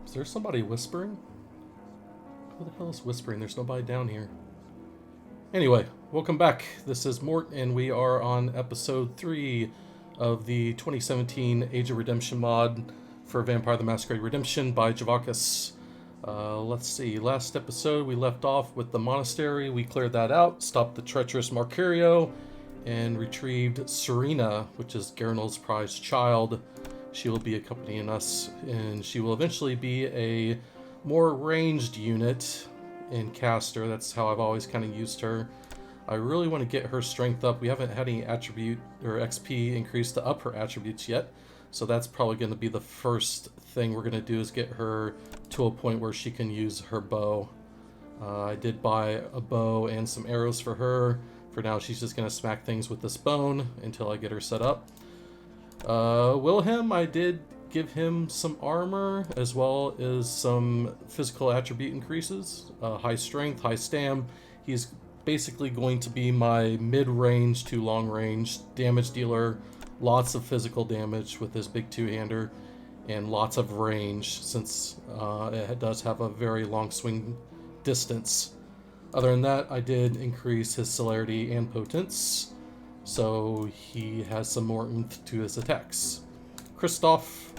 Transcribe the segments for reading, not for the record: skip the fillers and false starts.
Is there somebody whispering? Who the hell is whispering? There's nobody down here. Anyway, welcome back. This is Mort, and we are on episode 3 of the 2017 Age of Redemption mod for Vampire the Masquerade Redemption by Javakis. Let's see, last episode we left off with the monastery. We cleared that out, stopped the treacherous Marcario, and retrieved Serena, which is Garanel's prized child. She will be accompanying us, and she will eventually be a more ranged unit in caster. That's how I've always kind of used her. I really want to get her strength up. We haven't had any attribute or XP increase to up her attributes yet, so that's probably going to be the first thing we're going to do, is get her to a point where she can use her bow. I did buy a bow and some arrows for her. For now, she's just going to smack things with this bone until I get her set up. Wilhem, I did give him some armor as well as some physical attribute increases. High strength, high stam. He's basically going to be my mid-range to long-range damage dealer. Lots of physical damage with his big two-hander and lots of range, since it does have a very long swing distance. Other than that, I did increase his celerity and potence, so he has some more oomph to his attacks. Christof,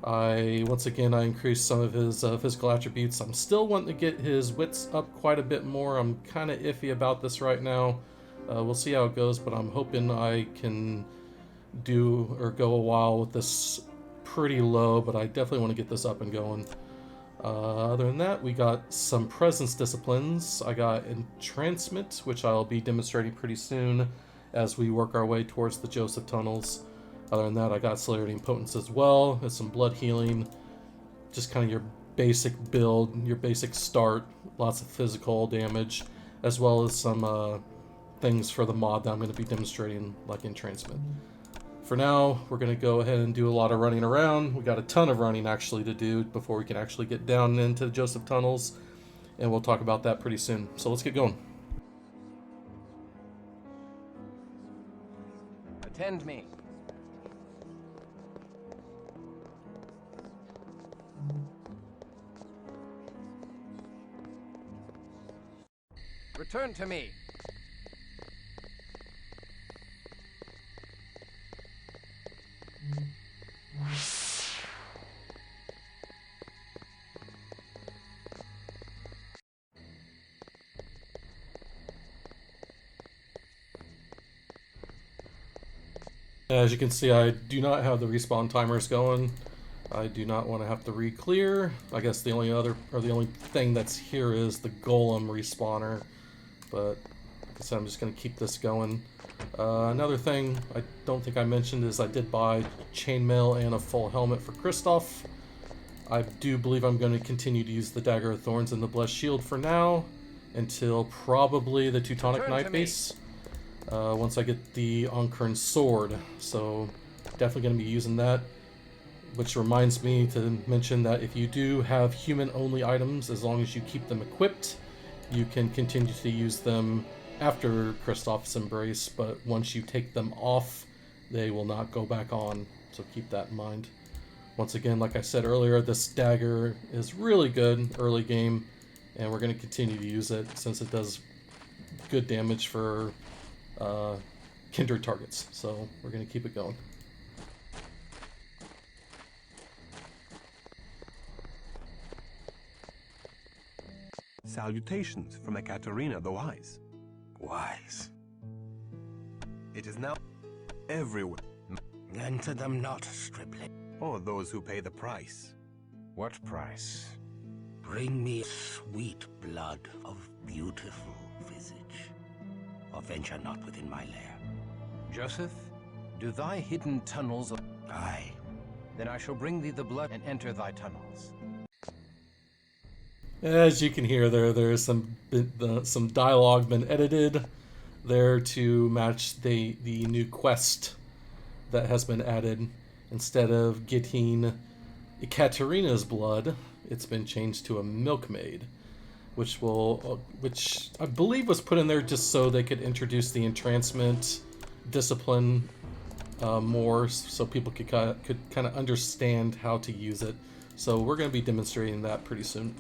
I increased some of his physical attributes. I'm still wanting to get his wits up quite a bit more. I'm kind of iffy about this right now. We'll see how it goes, but I'm hoping I can do or go a while with this pretty low, but I definitely want to get this up and going. Other than that, we got some presence disciplines. I got entrancement, which I'll be demonstrating pretty soon as we work our way towards the Josef Tunnels. Other than that, I got celerity and potence as well, and some blood healing. Just kind of your basic build, your basic start. Lots of physical damage, as well as some things for the mod that I'm going to be demonstrating, like entrancement. For now, we're going to go ahead and do a lot of running around. We got a ton of running actually to do before we can actually get down into the Josef Tunnels, and we'll talk about that pretty soon. So let's get going. Attend me. Return to me. As you can see, I do not have the respawn timers going. I do not want to have to re-clear. I guess the only thing that's here is the golem respawner. But like I said, I'm just going to keep this going. Another thing I don't think I mentioned is I did buy chainmail and a full helmet for Christof. I do believe I'm going to continue to use the Dagger of Thorns and the Blessed Shield for now, until probably the Teutonic Knight base. Once I get the Onkern sword, so definitely going to be using that. Which reminds me to mention that if you do have human-only items, as long as you keep them equipped, you can continue to use them after Christof's Embrace, but once you take them off, they will not go back on, so keep that in mind. Once again, like I said earlier, this dagger is really good early game, and we're going to continue to use it since it does good damage for kindred targets, so we're going to keep it going. Salutations from Ekaterina the Wise. Wise. It is now everywhere. Enter them not, stripling. Or those who pay the price. What price? Bring me sweet blood of beautiful visage, or venture not within my lair. Joseph, do thy hidden tunnels... Aye. Then I shall bring thee the blood and enter thy tunnels. As you can hear there's some dialogue been edited there to match the new quest that has been added. Instead of getting Ekaterina's blood, it's been changed to a milkmaid, which I believe was put in there just so they could introduce the entrancement discipline more, so people could kind of understand how to use it. So we're going to be demonstrating that pretty soon.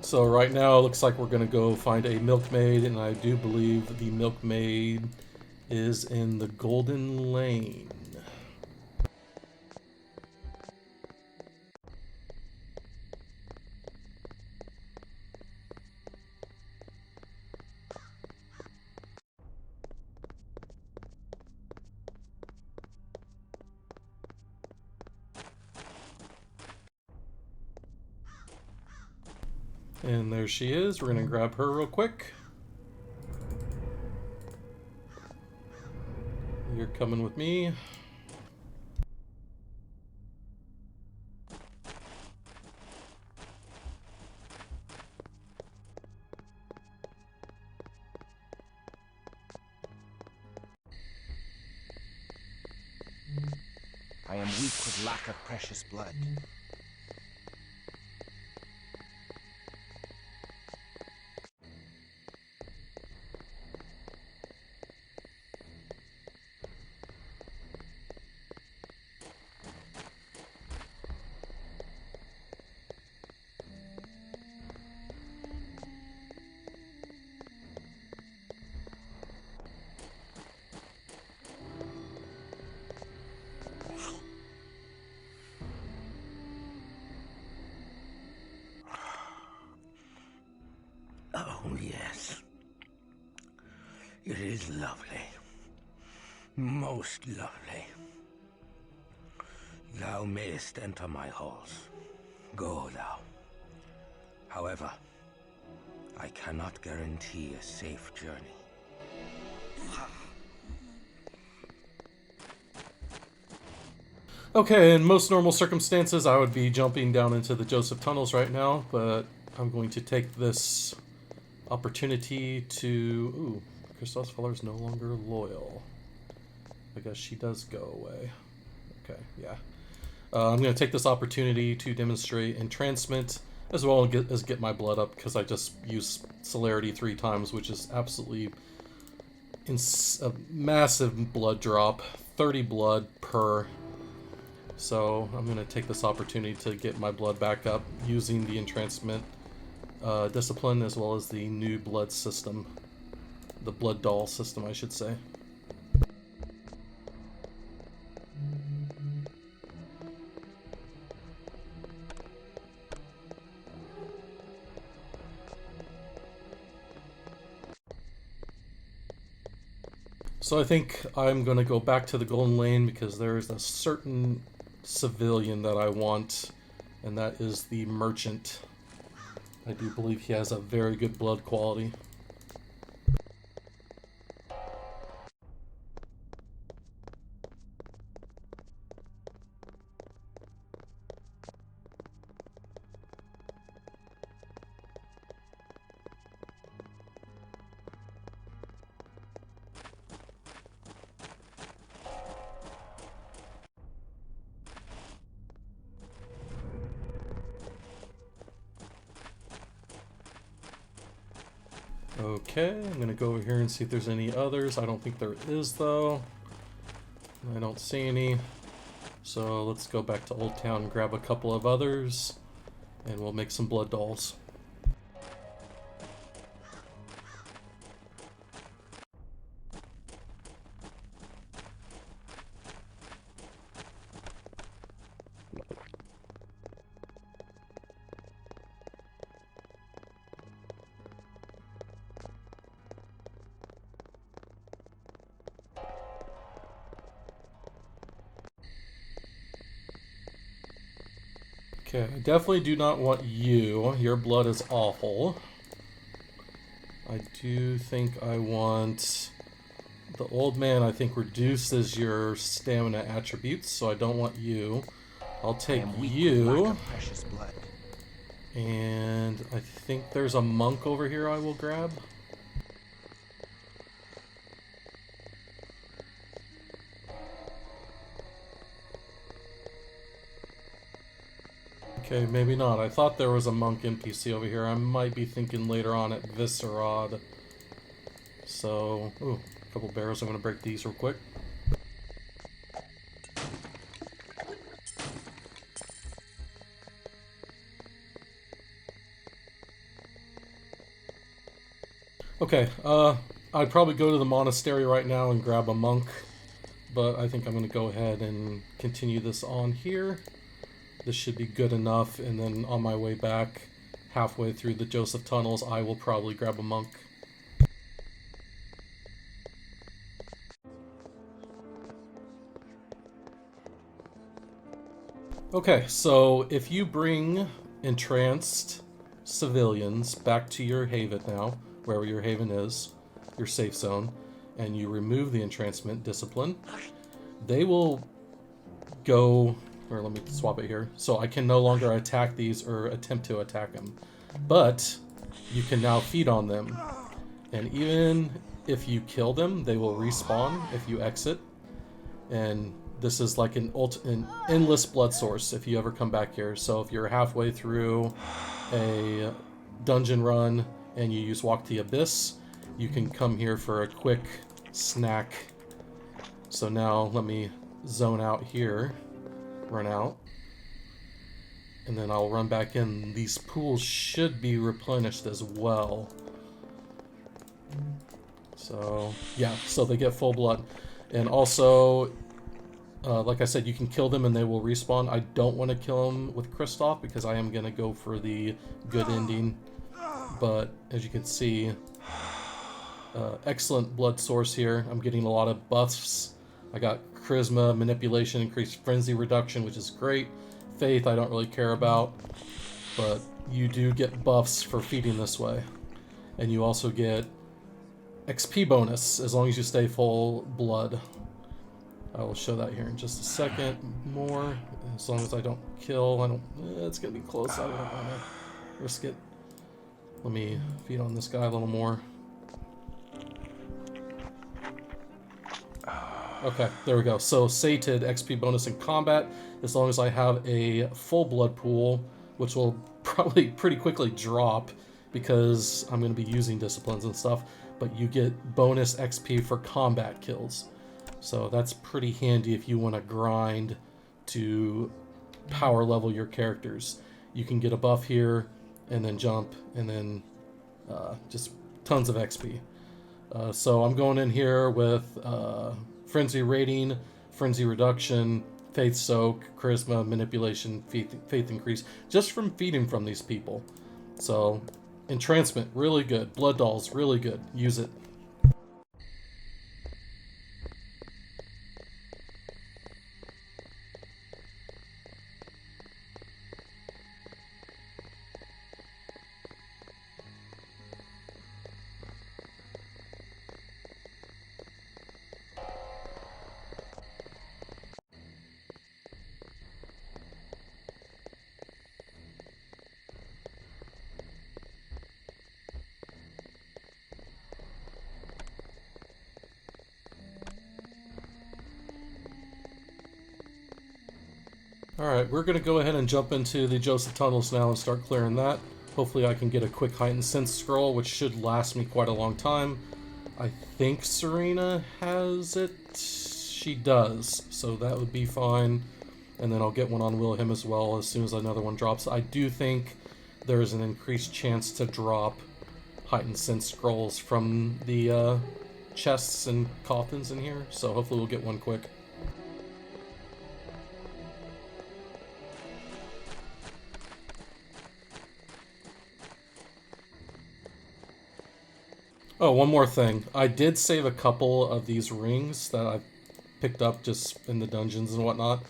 So right now it looks like we're going to go find a milkmaid, and I do believe the milkmaid is in the Golden Lane. And there she is. We're going to grab her real quick. You're coming with me. I am weak with lack of precious blood. Oh, yes. It is lovely. Most lovely. Thou mayest enter my halls. Go thou. However, I cannot guarantee a safe journey. Okay, in most normal circumstances, I would be jumping down into the Josef Tunnels right now, but I'm going to take this opportunity to... Ooh, Christof's follower is no longer loyal. I guess she does go away. Okay, yeah. I'm going to take this opportunity to demonstrate entrancement, as well as get my blood up, because I just used celerity 3 times, which is absolutely a massive blood drop. 30 blood per... So I'm going to take this opportunity to get my blood back up using the entrancement discipline, as well as the new blood system. The blood doll system, I should say. So I think I'm going to go back to the Golden Lane because there's a certain civilian that I want, and that is the merchant. I do believe he has a very good blood quality. Okay, I'm gonna go over here and see if there's any others. I don't think there is, though. I don't see any. So let's go back to Old Town and grab a couple of others, and we'll make some blood dolls. Okay, I definitely do not want you. Your blood is awful. I do think I want... The old man, I think, reduces your stamina attributes, so I don't want you. I'll take you. Precious blood. And I think there's a monk over here I will grab. Okay, maybe not. I thought there was a monk NPC over here. I might be thinking later on at Viscerad. So, ooh, a couple barrels. I'm going to break these real quick. Okay, I'd probably go to the monastery right now and grab a monk, but I think I'm going to go ahead and continue this on here. This should be good enough, and then on my way back, halfway through the Josef Tunnels, I will probably grab a monk. Okay, so if you bring entranced civilians back to your haven now, wherever your haven is, your safe zone, and you remove the entrancement discipline, they will go, or let me swap it here, so I can no longer attack these or attempt to attack them. But you can now feed on them, and even if you kill them, they will respawn if you exit, and this is like an endless blood source if you ever come back here. So if you're halfway through a dungeon run and you use Walk the Abyss, you can come here for a quick snack. So now let me zone out here, run out, and then I'll run back in. These pools should be replenished as well. So yeah, so they get full blood. And also, like I said, you can kill them and they will respawn. I don't want to kill them with Christof because I am going to go for the good ending. But as you can see, excellent blood source here. I'm getting a lot of buffs. I got charisma, manipulation, increased frenzy reduction, which is great. Faith, I don't really care about. But you do get buffs for feeding this way. And you also get XP bonus as long as you stay full blood. I will show that here in just a second more. As long as I don't kill, it's gonna be close. I don't want to risk it. Let me feed on this guy a little more. Okay, there we go. So sated XP bonus in combat as long as I have a full blood pool, which will probably pretty quickly drop because I'm going to be using disciplines and stuff, but you get bonus XP for combat kills. So that's pretty handy if you want to grind to power level your characters. You can get a buff here and then jump and then just tons of XP. So I'm going in here with Frenzy Rating, Frenzy Reduction, Faith Soak, Charisma, Manipulation, Faith Increase, just from feeding from these people. So Entrancement, really good. Blood Dolls, really good. Use it. Alright, we're going to go ahead and jump into the Josef Tunnels now and start clearing that. Hopefully I can get a quick heightened sense scroll, which should last me quite a long time. I think Serena has it. She does, so that would be fine. And then I'll get one on Wilhem as well as soon as another one drops. I do think there is an increased chance to drop heightened sense scrolls from the chests and coffins in here, so hopefully we'll get one quick. Oh, one more thing. I did save a couple of these rings that I picked up just in the dungeons and whatnot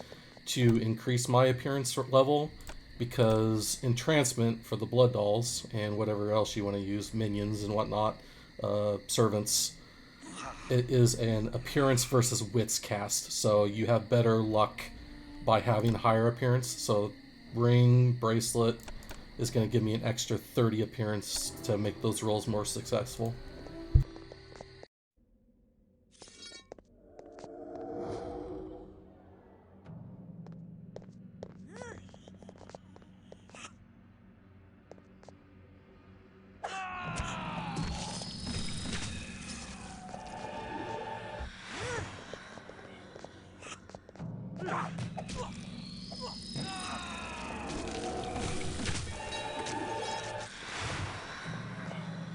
to increase my appearance level, because entrancement for the blood dolls and whatever else you want to use, minions and whatnot, servants, it is an appearance versus wits cast, so you have better luck by having higher appearance. So ring, bracelet is going to give me an extra 30 appearance to make those rolls more successful.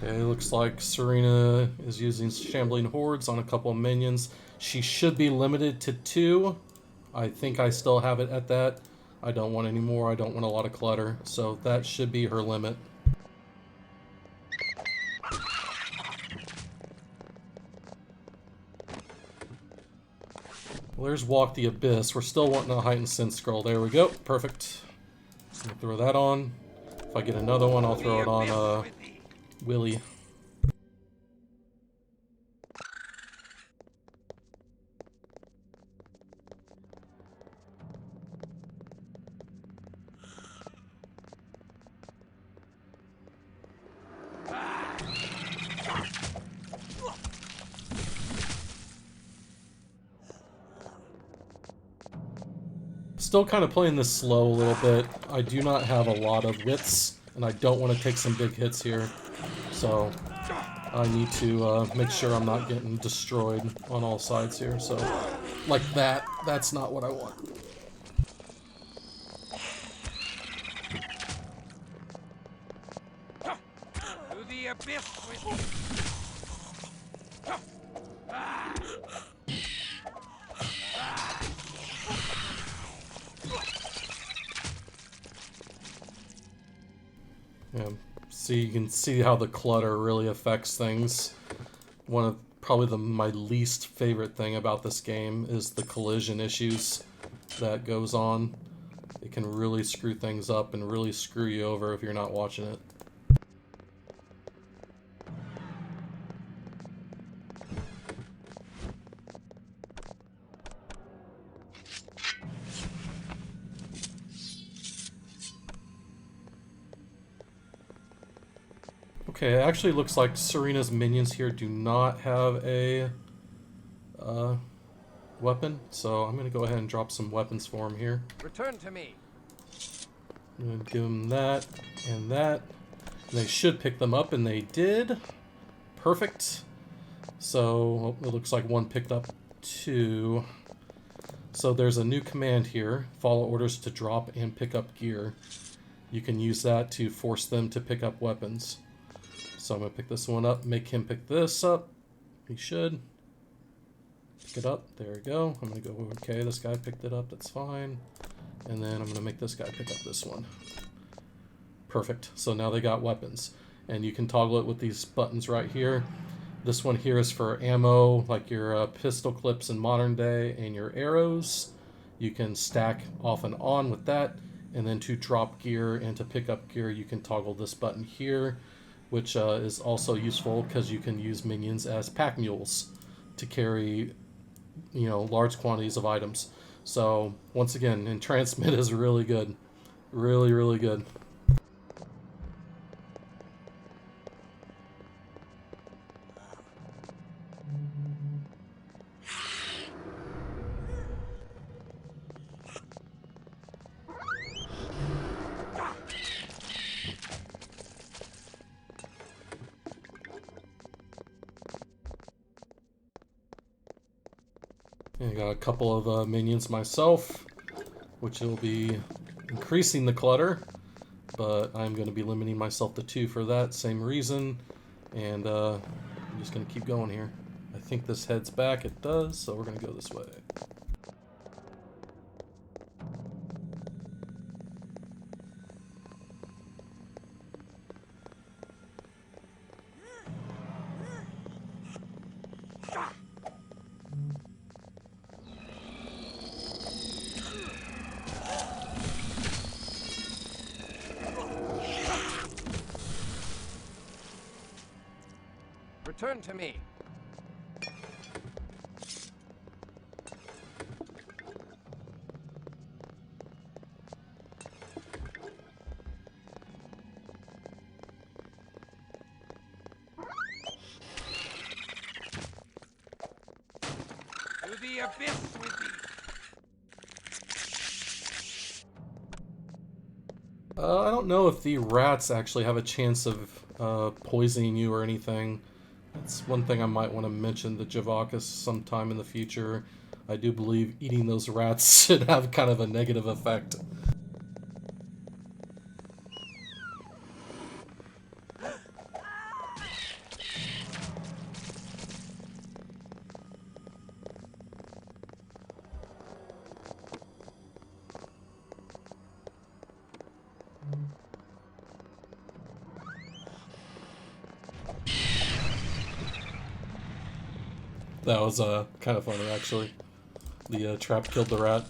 Okay, looks like Serena is using Shambling Hordes on a couple of minions. She should be limited to 2. I think I still have it at that. I don't want any more. I don't want a lot of clutter. So that should be her limit. Well, there's Walk the Abyss. We're still wanting a heightened sense scroll. There we go. Perfect. I'm gonna throw that on. If I get another one, I'll throw it on Willie. Still kind of playing this slow a little bit. I do not have a lot of wits, and I don't want to take some big hits here. So I need to make sure I'm not getting destroyed on all sides here. So like that, that's not what I want. To the abyss with me. Yeah, so you can see how the clutter really affects things. One of probably my least favorite thing about this game is the collision issues that goes on. It can really screw things up and really screw you over if you're not watching it. Okay, it actually looks like Serena's minions here do not have a weapon, so I'm going to go ahead and drop some weapons for him here. Return to me. I'm going to give them that and that. And they should pick them up, and they did. Perfect. So it looks like one picked up 2. So there's a new command here, follow orders to drop and pick up gear. You can use that to force them to pick up weapons. So I'm going to pick this one up, make him pick this up. He should. Pick it up. There we go. I'm going to go, okay, this guy picked it up. That's fine. And then I'm going to make this guy pick up this one. Perfect. So now they got weapons. And you can toggle it with these buttons right here. This one here is for ammo, like your pistol clips in modern day, and your arrows. You can stack off and on with that. And then to drop gear and to pick up gear, you can toggle this button here, which is also useful because you can use minions as Packmules to carry, you know, large quantities of items. So once again, entrancement is really good, really, really good. I got a couple of minions myself, which will be increasing the clutter, but I'm going to be limiting myself to 2 for that same reason, and I'm just going to keep going here. I think this heads back. It does, so we're going to go this way. Return to me. To the abyss with me. I don't know if the rats actually have a chance of poisoning you or anything. That's one thing I might want to mention to Javakis sometime in the future. I do believe eating those rats should have kind of a negative effect. That was kind of funny, actually. The trap killed the rat.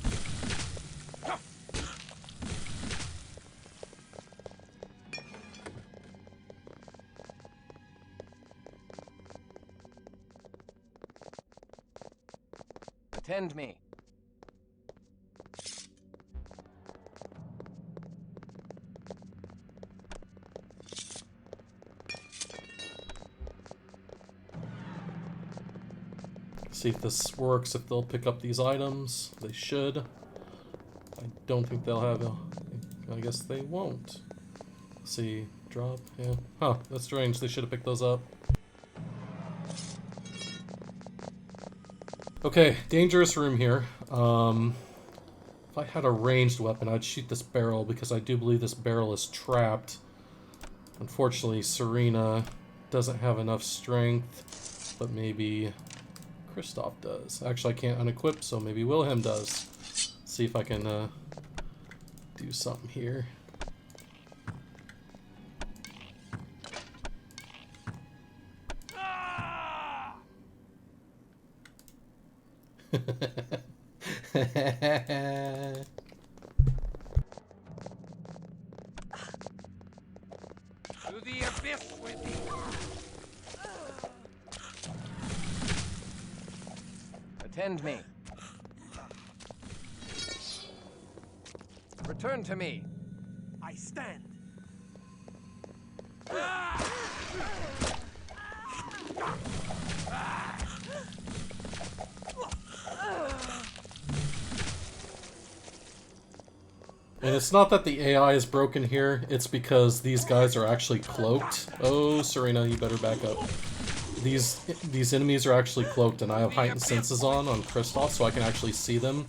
Attend me. See if this works, if they'll pick up these items. They should. I don't think they'll have a... I guess they won't. See, drop, yeah. Huh, that's strange. They should have picked those up. Okay, dangerous room here. If I had a ranged weapon, I'd shoot this barrel because I do believe this barrel is trapped. Unfortunately, Serena doesn't have enough strength, but maybe Christof does. Actually, I can't unequip, so maybe Wilhem does. Let's see if I can do something here. To the abyss with thee. Attend me. Return to me. I stand. And it's not that the AI is broken here, it's because these guys are actually cloaked. Oh, Serena, you better back up. These enemies are actually cloaked, and I have heightened senses on Christof, so I can actually see them.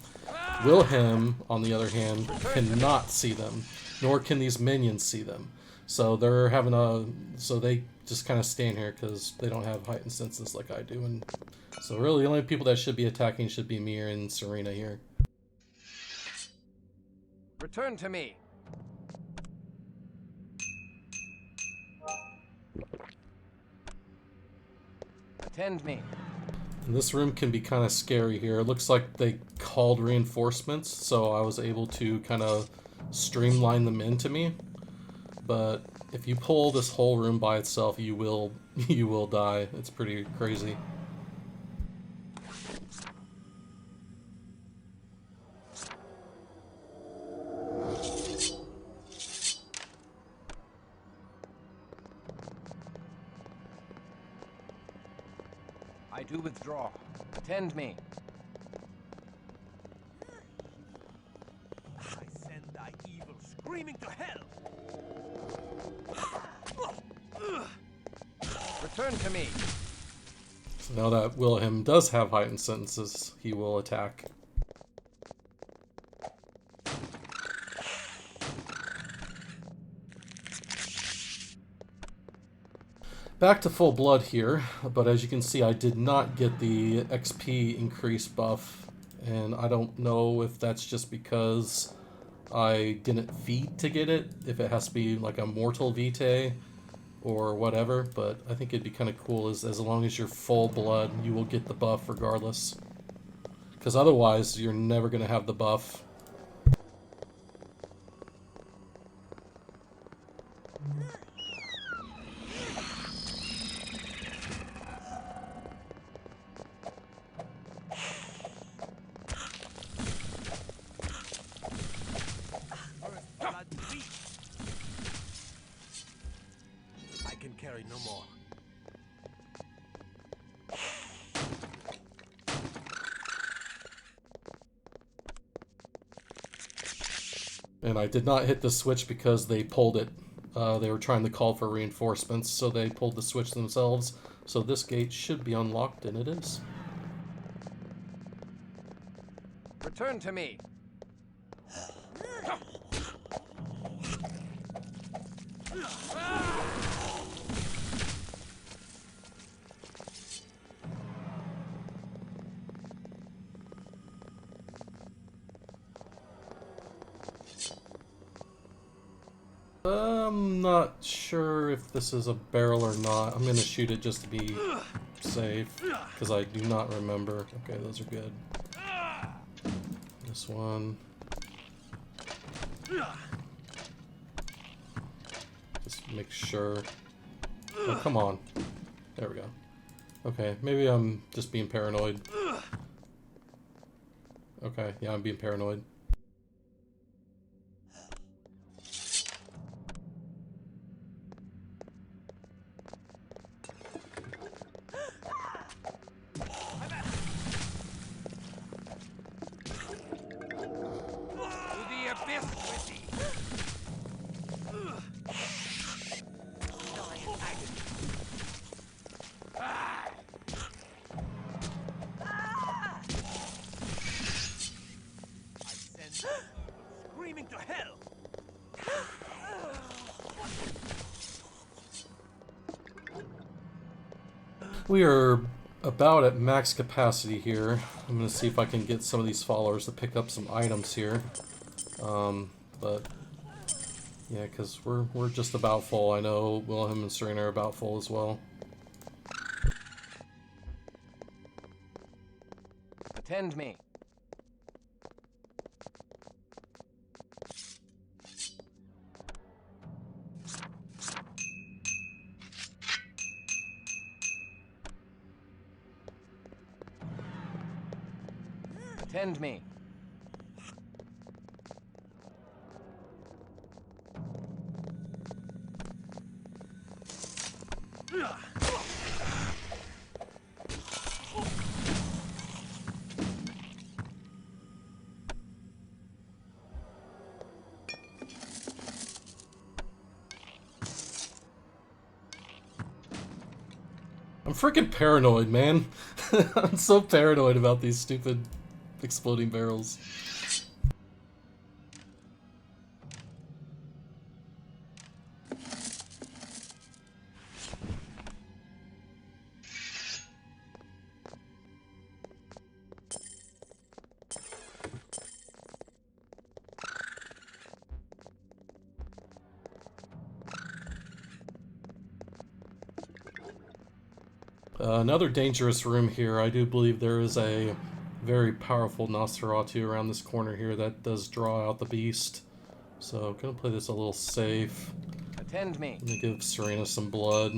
Wilhem, on the other hand, cannot see them, nor can these minions see them. So they're having so they just kind of stand here because they don't have heightened senses like I do. And so really, the only people that should be attacking should be me and Serena here. Return to me. Attend me. And this room can be kind of scary here. It looks like they called reinforcements, so I was able to kind of streamline them into me. But if you pull this whole room by itself, you will die. It's pretty crazy. I do withdraw. Attend me. I send thy evil screaming to hell. Return to me. So now that Wilhem does have heightened sentences, he will attack. Back to full blood here, but as you can see, I did not get the XP increase buff, and I don't know if that's just because I didn't feed to get it, if it has to be like a mortal vitae or whatever, but I think it'd be kind of cool as long as you're full blood, you will get the buff regardless. Because otherwise, you're never going to have the buff. I can carry no more. And I did not hit the switch because they pulled it. They were trying to call for reinforcements, so they pulled the switch themselves. So this gate should be unlocked, and it is. Return to me. I'm not sure if this is a barrel or not. I'm gonna shoot it just to be safe, because I do not remember. Okay, those are good. This one. Just make sure. Oh, come on. There we go. Okay, maybe I'm just being paranoid. Okay, yeah, I'm being paranoid. Screaming to hell! We are about at max capacity here. I'm gonna see if I can get some of these followers to pick up some items here. But yeah, because we're just about full. I know Wilhem and Serena are about full as well. Attend me. Attend me. I'm freaking paranoid, man. I'm so paranoid about these stupid exploding barrels. Another dangerous room here. I do believe there is a very powerful Nosferatu around this corner here that does draw out the beast. So I'm gonna play this a little safe. Attend me. I'm gonna give Serena some blood.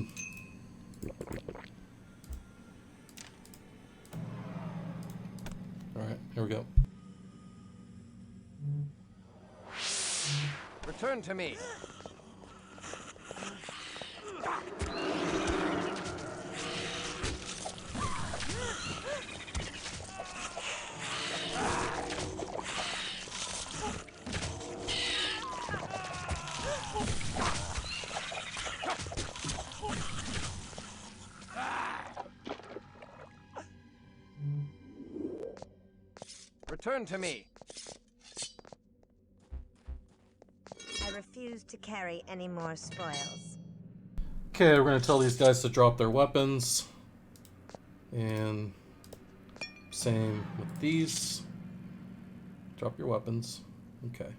Alright, here we go. Return to me. Return to me. I refuse to carry any more spoils. Okay, we're gonna tell these guys to drop their weapons. And same with these. Drop your weapons. Okay.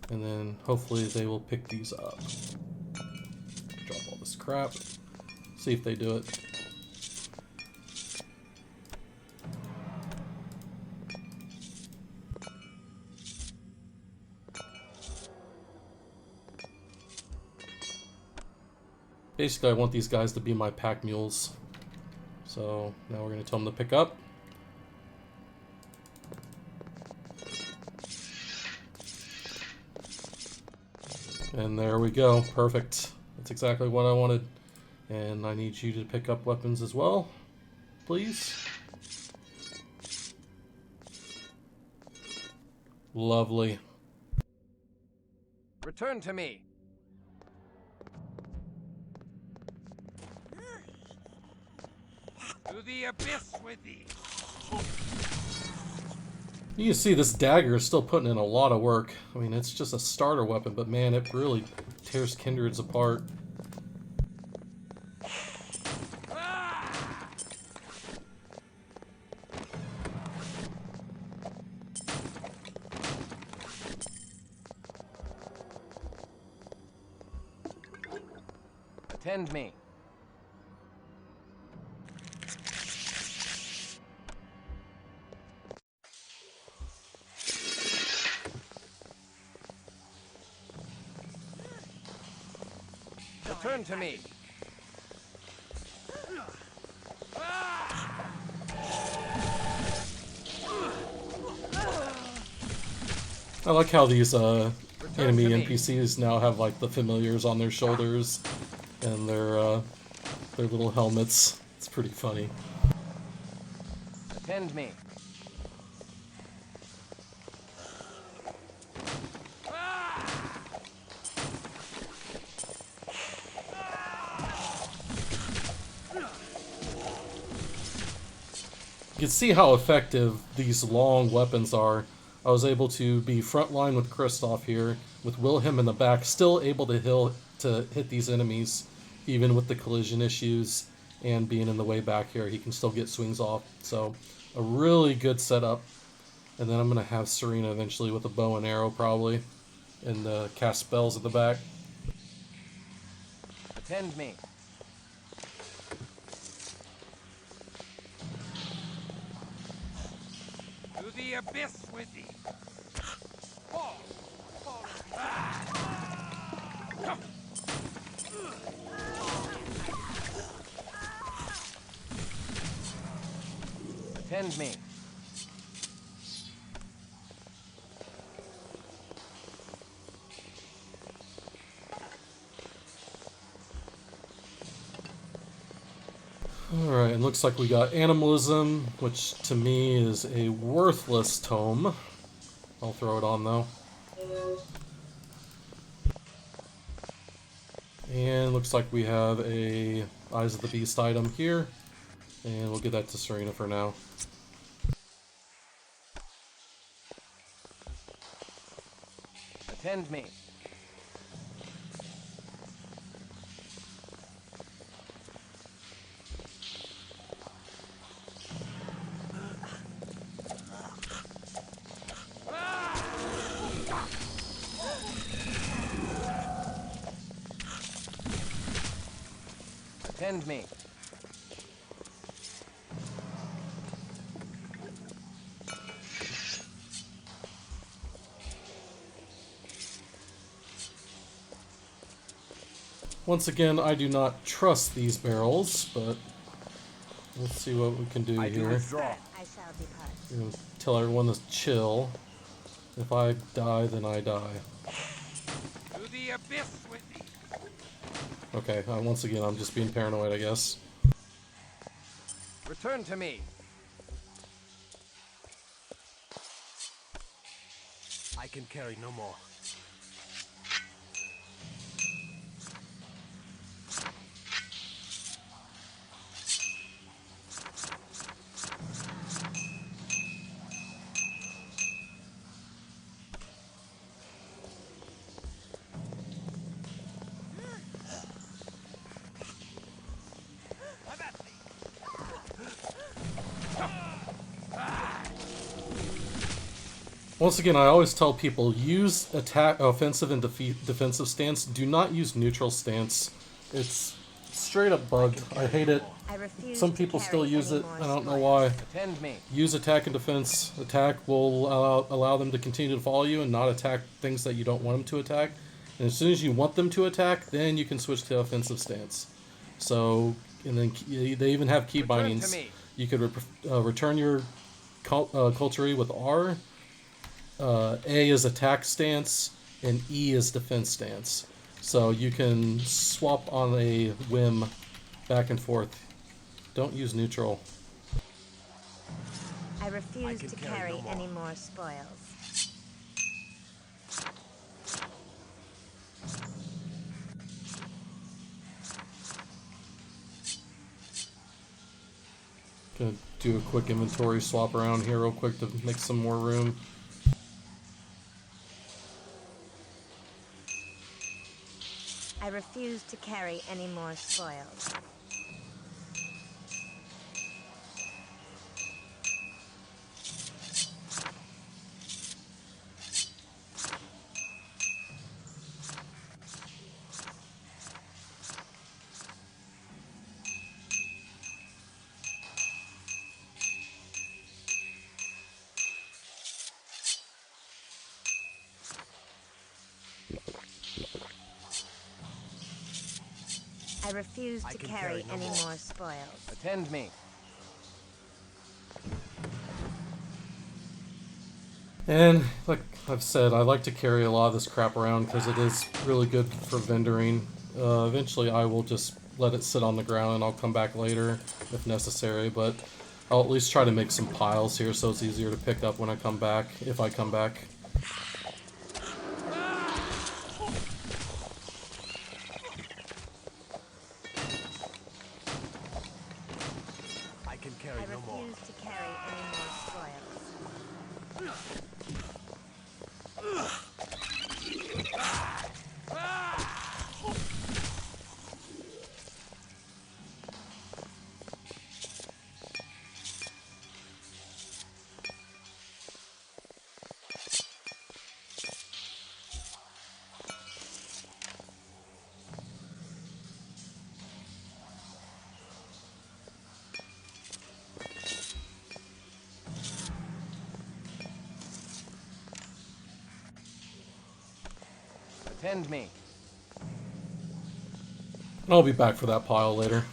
And then hopefully they will pick these up. Drop all this crap. See if they do it. Basically, I want these guys to be my pack mules. So now we're going to tell them to pick up. And there we go. Perfect. That's exactly what I wanted. And I need you to pick up weapons as well, please. Lovely. Return to me. To the abyss with thee! You can see this dagger is still putting in a lot of work. I mean, it's just a starter weapon, but man, it really tears kindreds apart. Attend me. Return to me. I like how these enemy to me. NPCs now have like the familiars on their shoulders and their little helmets. It's pretty funny. Attend me. You can see how effective these long weapons are. I was able to be frontline with Christof here, with Wilhem in the back, still able to hit these enemies, even with the collision issues and being in the way back here. He can still get swings off. So, a really good setup. And then I'm going to have Serena eventually with a bow and arrow, probably, and cast spells at the back. Attend me. To the abyss with thee. Fall. Fall. Come. Attend me. Alright, it looks like we got Animalism, which to me is a worthless tome. I'll throw it on though. And looks like we have a Eyes of the Beast item here. And we'll give that to Serena for now. Attend me. Attend me. Once again, I do not trust these barrels, but let's see what we can do I do here. withdraw. I shall depart. I'm gonna tell everyone to chill. If I die, then I die. To the abyss with thee. Okay, once again, I'm just being paranoid, I guess. Return to me. I can carry no more. Once again, I always tell people, use attack, offensive and defensive stance. Do not use neutral stance. It's straight up bugged. I hate it. I refuse Some to people carry still use any it. more I don't know spoils. why. Attend me. Use attack and defense. Attack will allow them to continue to follow you and not attack things that you don't want them to attack. And as soon as you want them to attack, then you can switch to offensive stance. So, and then they even have key Return to bindings. me. You could return your culture with R. A is attack stance, and E is defense stance. So you can swap on a whim back and forth. Don't use neutral. I refuse can to carry carry no more. any more spoils. Gonna do a quick inventory swap around here real quick to make some more room. I refuse to carry any more spoils. I refuse to can carry carry no any more. more spoils. Attend me. And like I've said, I like to carry a lot of this crap around because it is really good for vendoring. Eventually I will just let it sit on the ground and I'll come back later if necessary, but I'll at least try to make some piles here so it's easier to pick up when I come back, if I come back. I can carry I no more. refuse to carry any more spoils. Attend me. I'll be back for that pile later.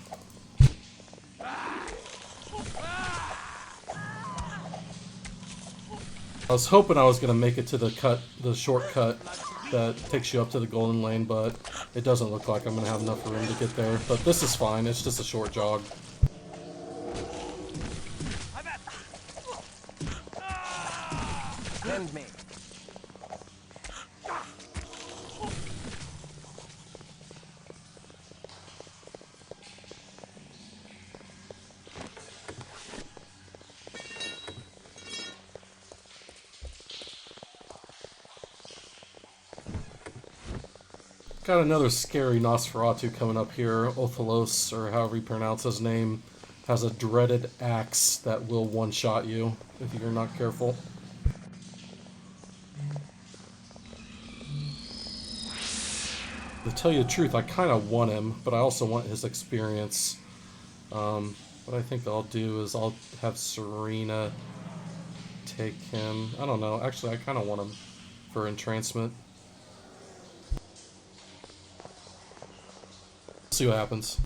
I was hoping I was going to make it to the shortcut that takes you up to the Golden Lane, but it doesn't look like I'm going to have enough room to get there. But this is fine, it's just a short jog. Attend me. Got another scary Nosferatu coming up here. Othelios, or however you pronounce his name, has a dreaded axe that will one-shot you if you're not careful. To tell you the truth, I kind of want him, but I also want his experience. What I think I'll do is I'll have Serena take him. I don't know. Actually, I kind of want him for entrancement. See what happens.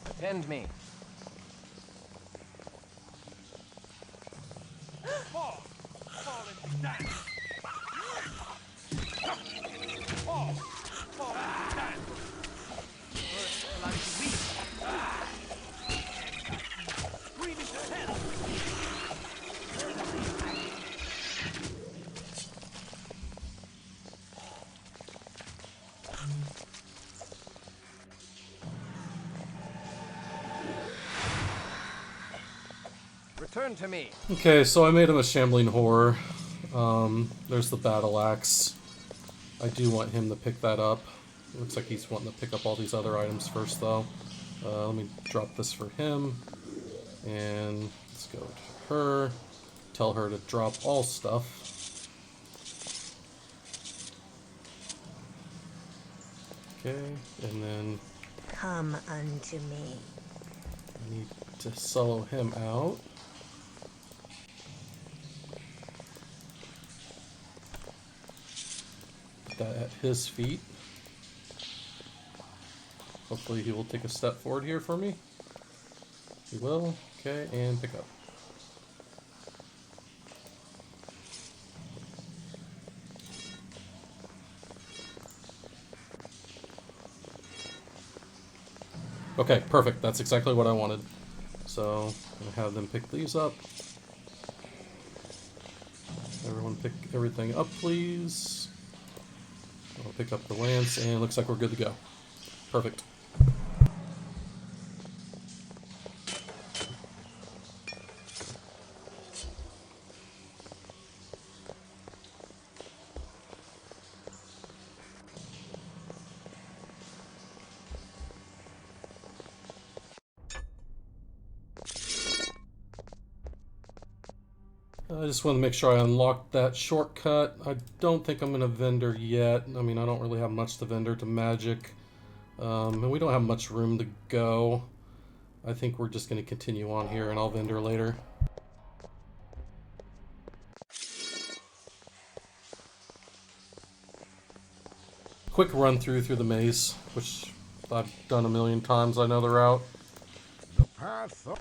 Attend me. Fall! Fall and stand! Fall! Fall and stand! First, like to weep! Scream into hell! Return to me. Okay, so I made him a shambling horror. There's the battle axe. I do want him to pick that up. Looks like he's wanting to pick up all these other items first, though. Let me drop this for him. And let's go to her. Tell her to drop all stuff. Okay, and then Come unto me. I need to solo him out. Put that at his feet. Hopefully he will take a step forward here for me. He will. Okay, and pick up. Okay, perfect. That's exactly what I wanted. So, I'm going to have them pick these up. Everyone pick everything up, please. I'll pick up the lance, and it looks like we're good to go. Perfect. I just want to make sure I unlocked that shortcut. I don't think I'm going to vendor yet. I mean, I don't really have much to vendor to magic. And we don't have much room to go. I think we're just going to continue on here and I'll vendor later. quick run through the maze, which I've done a million times. I know the route. The path of...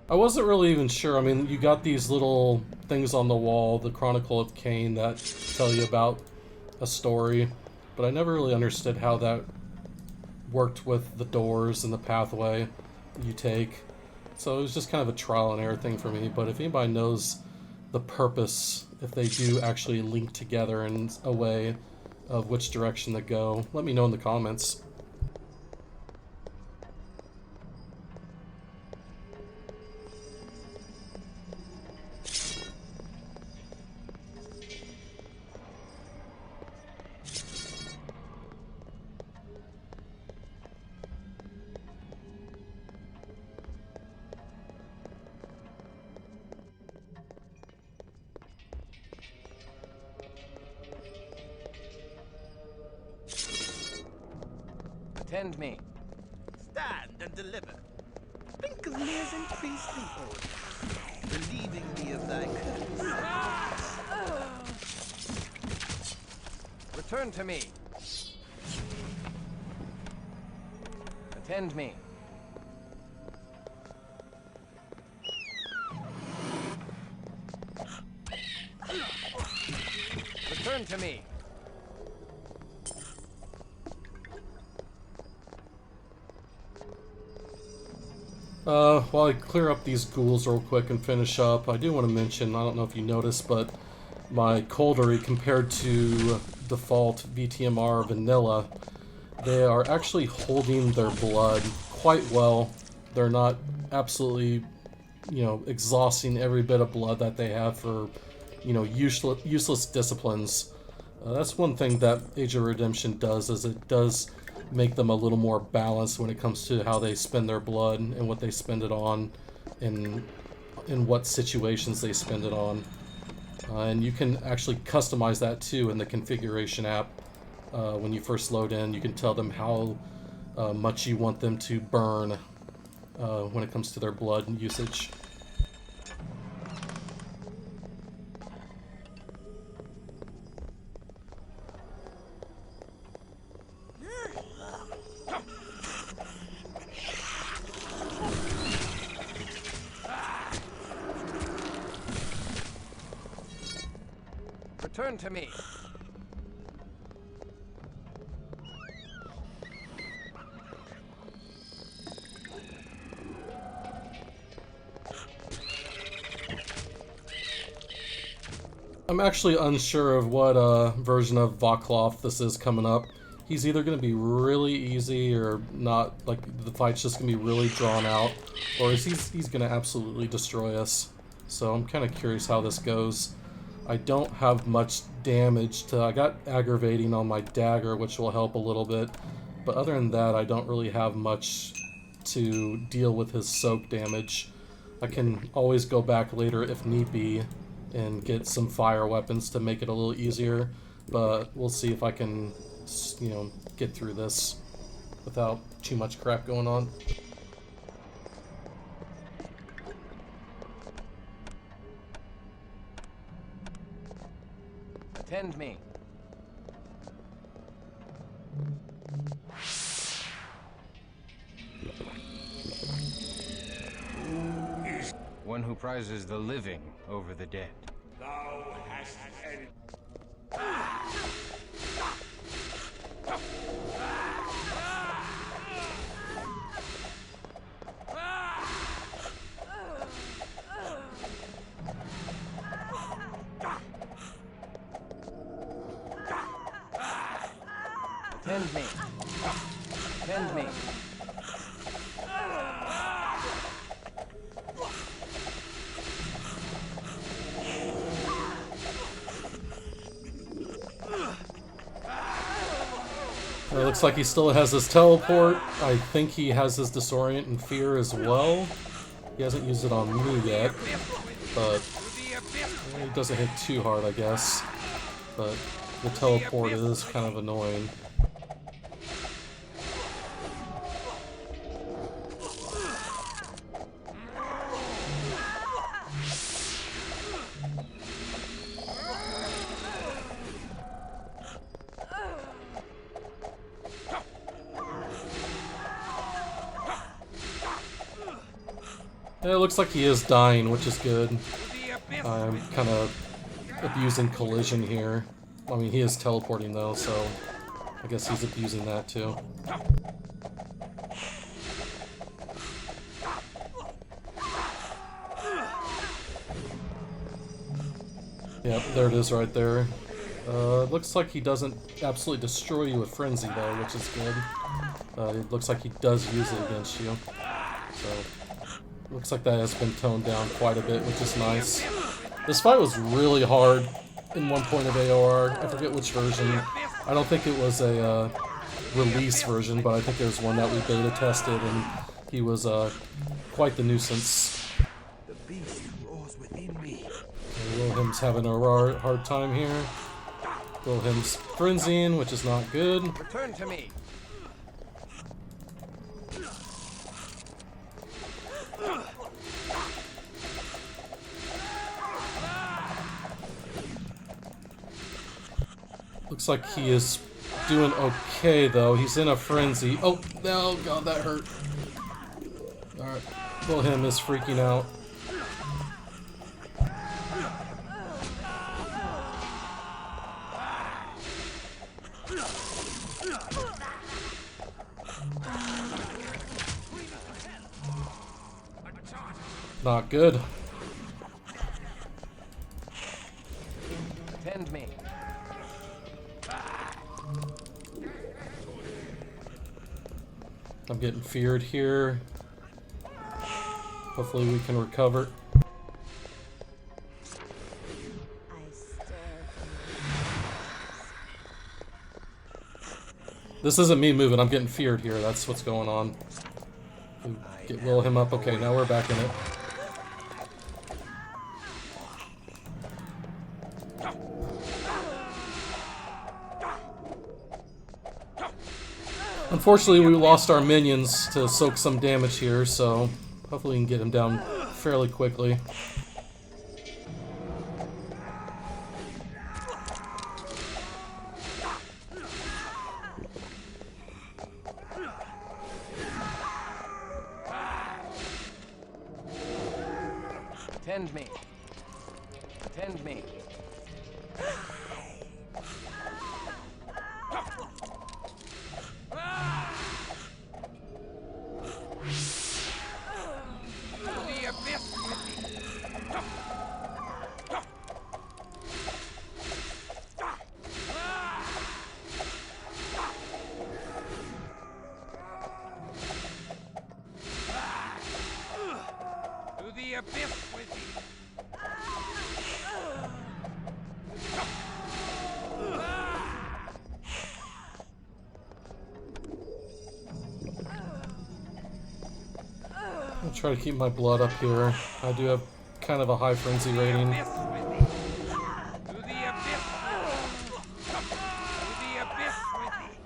I wasn't really even sure. I mean, you got these little things on the wall, the Chronicle of Cain, that tell you about a story, but I never really understood how that worked with the doors and the pathway you take. So it was just kind of a trial and error thing for me. But if anybody knows the purpose, if they do actually link together in a way of which direction to go, let me know in the comments. Attend me. Stand and deliver. Think of me as increasing order, relieving me of thy curse. Return to me. Attend me. Return to me. While I clear up these ghouls real quick and finish up, I do want to mention, I don't know if you noticed, but my Coldery compared to default VTMR vanilla, they are actually holding their blood quite well. They're not absolutely, exhausting every bit of blood that they have for, useless disciplines. That's one thing that Age of Redemption does, is it does make them a little more balanced when it comes to how they spend their blood and what they spend it on, and in what situations they spend it on. And you can actually customize that too in the configuration app. When you first load in, you can tell them how much you want them to burn when it comes to their blood usage. Return to me. I'm actually unsure of what version of Vaclav this is coming up. He's either going to be really easy or not, like the fight's just going to be really drawn out, or he's going to absolutely destroy us. So I'm kind of curious how this goes. I don't have much damage I got aggravating on my dagger, which will help a little bit, but other than that I don't really have much to deal with his soak damage. I can always go back later if need be and get some fire weapons to make it a little easier, but we'll see if I can, get through this without too much crap going on. Attend me. One who prizes the living over the dead. Thou hast ended. Attend me. Attend me. It looks like he still has his teleport. I think he has his disorient and fear as well. He hasn't used it on me yet, but it doesn't hit too hard, I guess. But the teleport is kind of annoying. It looks like he is dying, which is good. To the abyss I'm with kind of abusing collision here. I mean, he is teleporting though, so I guess he's abusing that too. Yep, there it is right there. Looks like he doesn't absolutely destroy you with Frenzy though, which is good. It looks like he does use it against you. So, looks like that has been toned down quite a bit, which is nice. This fight was really hard in one point of AOR. I forget which version. I don't think it was a release version, but I think it was one that we beta tested, and he was quite the nuisance. The beast roars within me. Wilhem's having a hard time here. Wilhem's frenzying, which is not good. Return to me. Looks like he is doing okay, though. He's in a frenzy. Oh, no, God, that hurt. Alright, Wilhem is freaking out. Not good. Attend me. I'm getting feared here. Hopefully we can recover. I stir This isn't me moving, I'm getting feared here. That's what's going on. We get Wilhem up. Okay, now we're back in it. Unfortunately, we lost our minions to soak some damage here, so hopefully we can get him down fairly quickly. Attend me. Attend me. I'll try to keep my blood up here. I do have kind of a high frenzy rating. I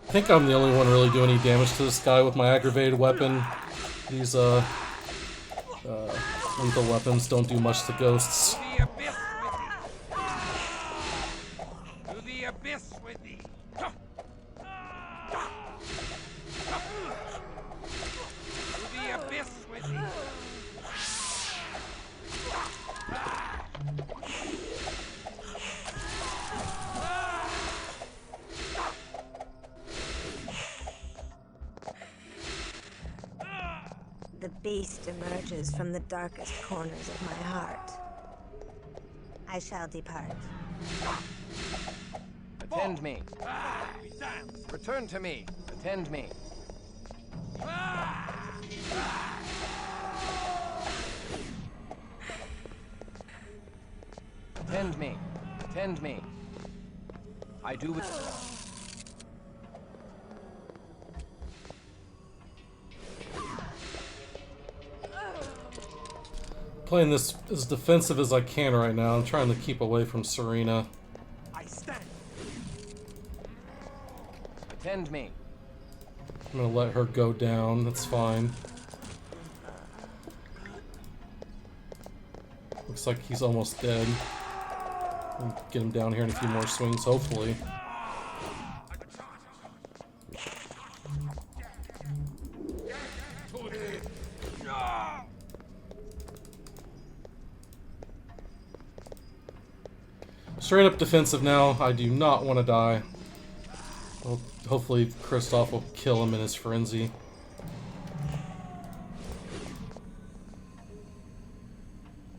think I'm the only one really doing any damage to this guy with my aggravated weapon. These lethal weapons don't do much to ghosts. The beast emerges from the darkest corners of my heart. I shall depart. Attend me. Return to me. Attend me. Attend me. Attend me. I do it. Playing this as defensive as I can right now. I'm trying to keep away from Serena. I stand. Attend me. I'm gonna let her go down. That's fine. Looks like he's almost dead. We'll get him down here in a few more swings, hopefully. straight up defensive now. I do not want to die. Well, hopefully Christof will kill him in his frenzy.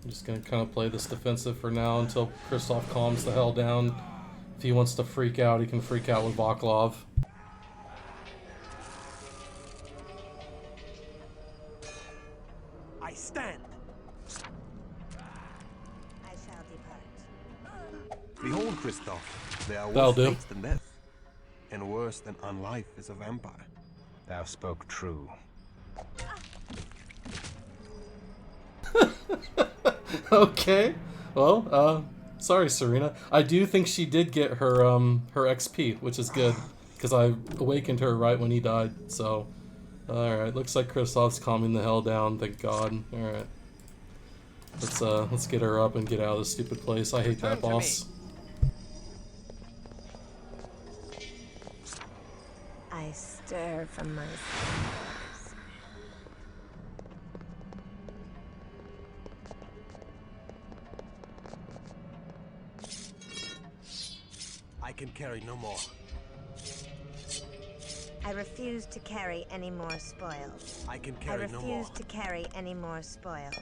I'm just gonna kind of play this defensive for now until Christof calms the hell down. If he wants to freak out, he can freak out with Vaclav. I stand. I shall depart. Behold, Christof, there are That'll worse do. fates than death, and worse than unlife is a vampire. Thou spoke true. Okay. Well, sorry, Serena. I do think she did get her her XP, which is good, because I awakened her right when he died. So, all right. Looks like Christof's calming the hell down. Thank God. All right. Let's get her up and get out of this stupid place. I hate that Return to boss. I stir from my slumbers. I can carry no more. I refuse to carry any more spoils. I can I carry no more. refuse to carry any more spoils.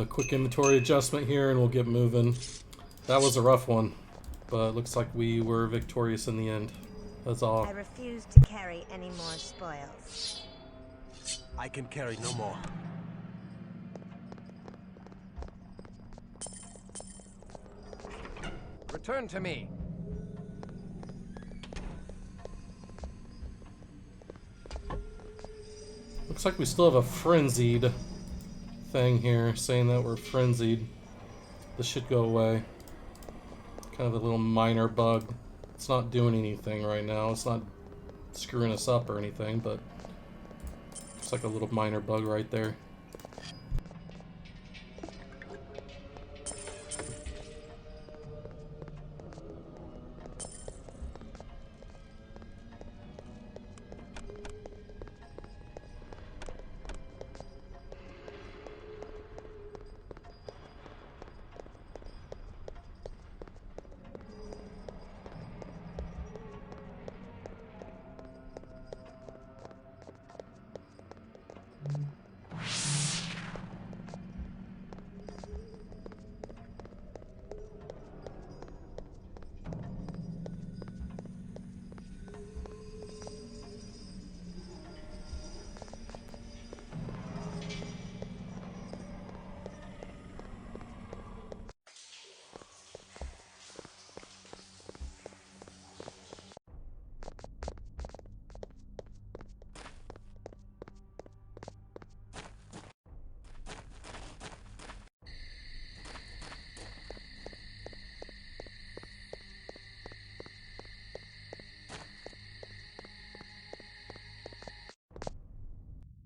Quick inventory adjustment here, and we'll get moving. That was a rough one, but it looks like we were victorious in the end. That's all. I refuse to carry any more spoils. I can carry no more. Return to me. Looks like we still have a frenzied thing here, saying that we're frenzied. This should go away. Kind of a little minor bug. It's not doing anything right now. It's not screwing us up or anything, but it's like a little minor bug right there.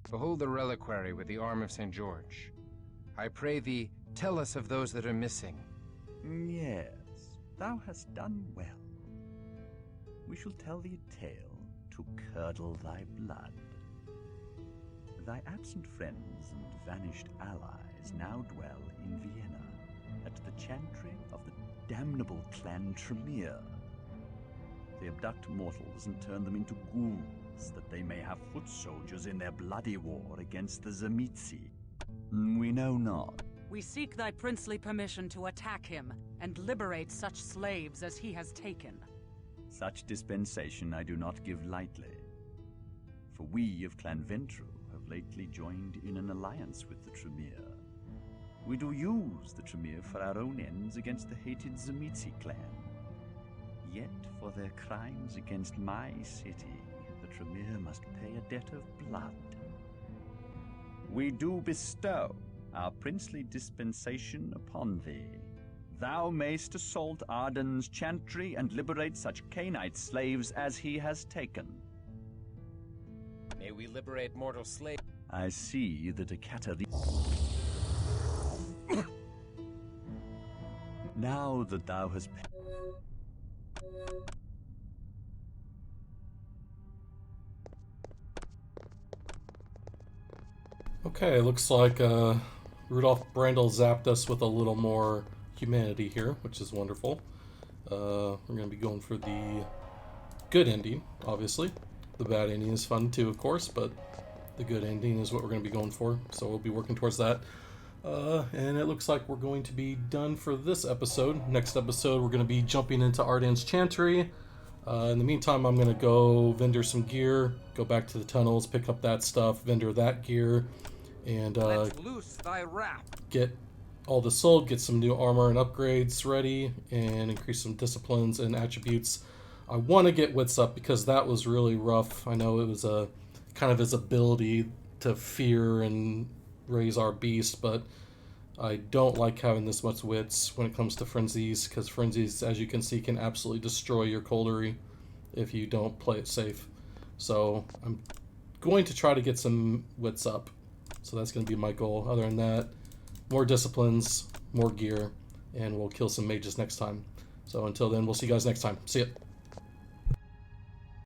Behold the reliquary with the arm of St. George. I pray thee, tell us of those that are missing. Yes, thou hast done well. We shall tell thee a tale to curdle thy blood. Thy absent friends and vanished allies now dwell in Vienna, at the chantry of the damnable clan Tremere. They abduct mortals and turn them into ghouls, that they may have foot soldiers in their bloody war against the Zamitzi. We know not. We seek thy princely permission to attack him and liberate such slaves as he has taken. Such dispensation I do not give lightly. For we of Clan Ventru have lately joined in an alliance with the Tremere. We do use the Tremere for our own ends against the hated Zamitzi clan. Yet for their crimes against my city, the Tremere must pay a debt of blood. We do bestow our princely dispensation upon thee. Thou mayst assault Arden's chantry and liberate such cainite slaves as he has taken. May we liberate mortal slaves. I see that a Cathedral. Now that thou hast Okay, looks like Rudolf Brandl zapped us with a little more humanity here, which is wonderful. We're going to be going for the good ending, obviously. The bad ending is fun too, of course, but the good ending is what we're going to be going for, so we'll be working towards that. And it looks like we're going to be done for this episode. Next episode, we're going to be jumping into Arden's Chantry. In the meantime, I'm going to go vendor some gear, go back to the tunnels, pick up that stuff, vendor that gear, and Let loose thy wrath. get all this sold, get some new armor and upgrades ready, and increase some disciplines and attributes. I want to get wits up because that was really rough. I know it was a kind of his ability to fear and raise our beast, but I don't like having this much wits when it comes to frenzies, because frenzies, as you can see, can absolutely destroy your coterie if you don't play it safe. So I'm going to try to get some wits up. So that's going to be my goal. Other than that, more disciplines, more gear, and we'll kill some mages next time. So until then, we'll see you guys next time. See ya.